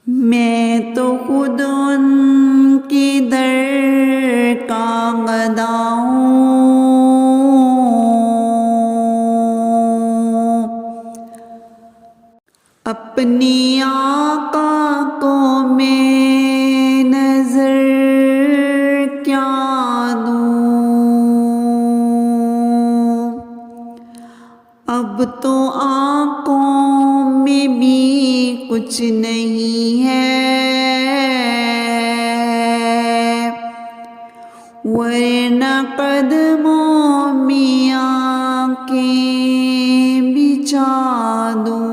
میں تو خود ان کی در کا گدا ہوں، اپنی آقا کو میں نظر کیا دوں، اب تو آنکھوں میں بھی کچھ نہیں ہے، ورنہ قدموں میں آنکھیں بچھا دوں،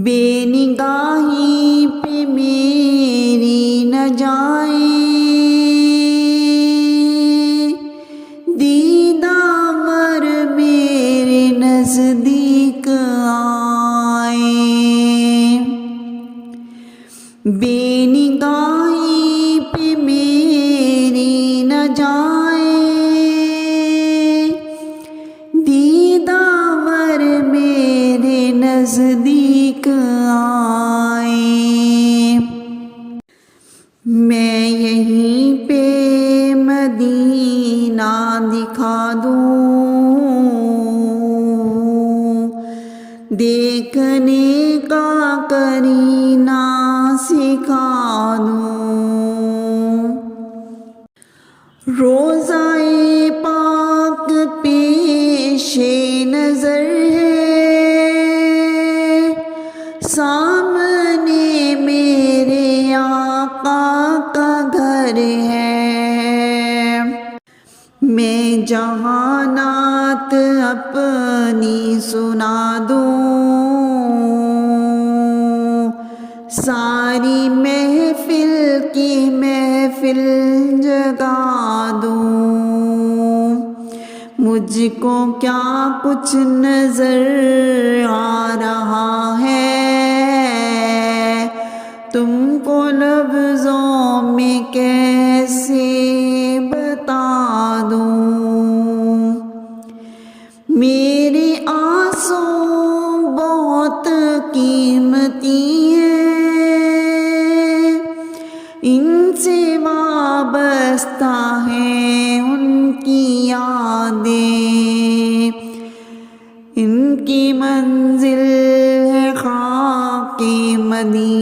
بے نگاہی پہ میری نہ جائے، دیدار میرے نزدیک آئے، بے نگاہی پہ میری نہ جائے، دیدار میرے نزدیک آئے، میں یہیں پہ مدینہ دکھا دوں، دیکھنے کا کرینہ سکھا دوں، روضہ پاک پیش نظر ہے، سامنے میرے آقا کا گھر ہے، میں جہانات اپنی سنا دوں، ساری محفل کی محفل جگا دوں، مجھ کو کیا کچھ نظر آ رہا ہے، تم کو لفظوں میں کیسے بتا دوں، میرے آنسو بہت قیمتی ہیں، ان سے وابستہ ہیں ان کی یادیں، ان کی منزل ہے خاک مدینہ۔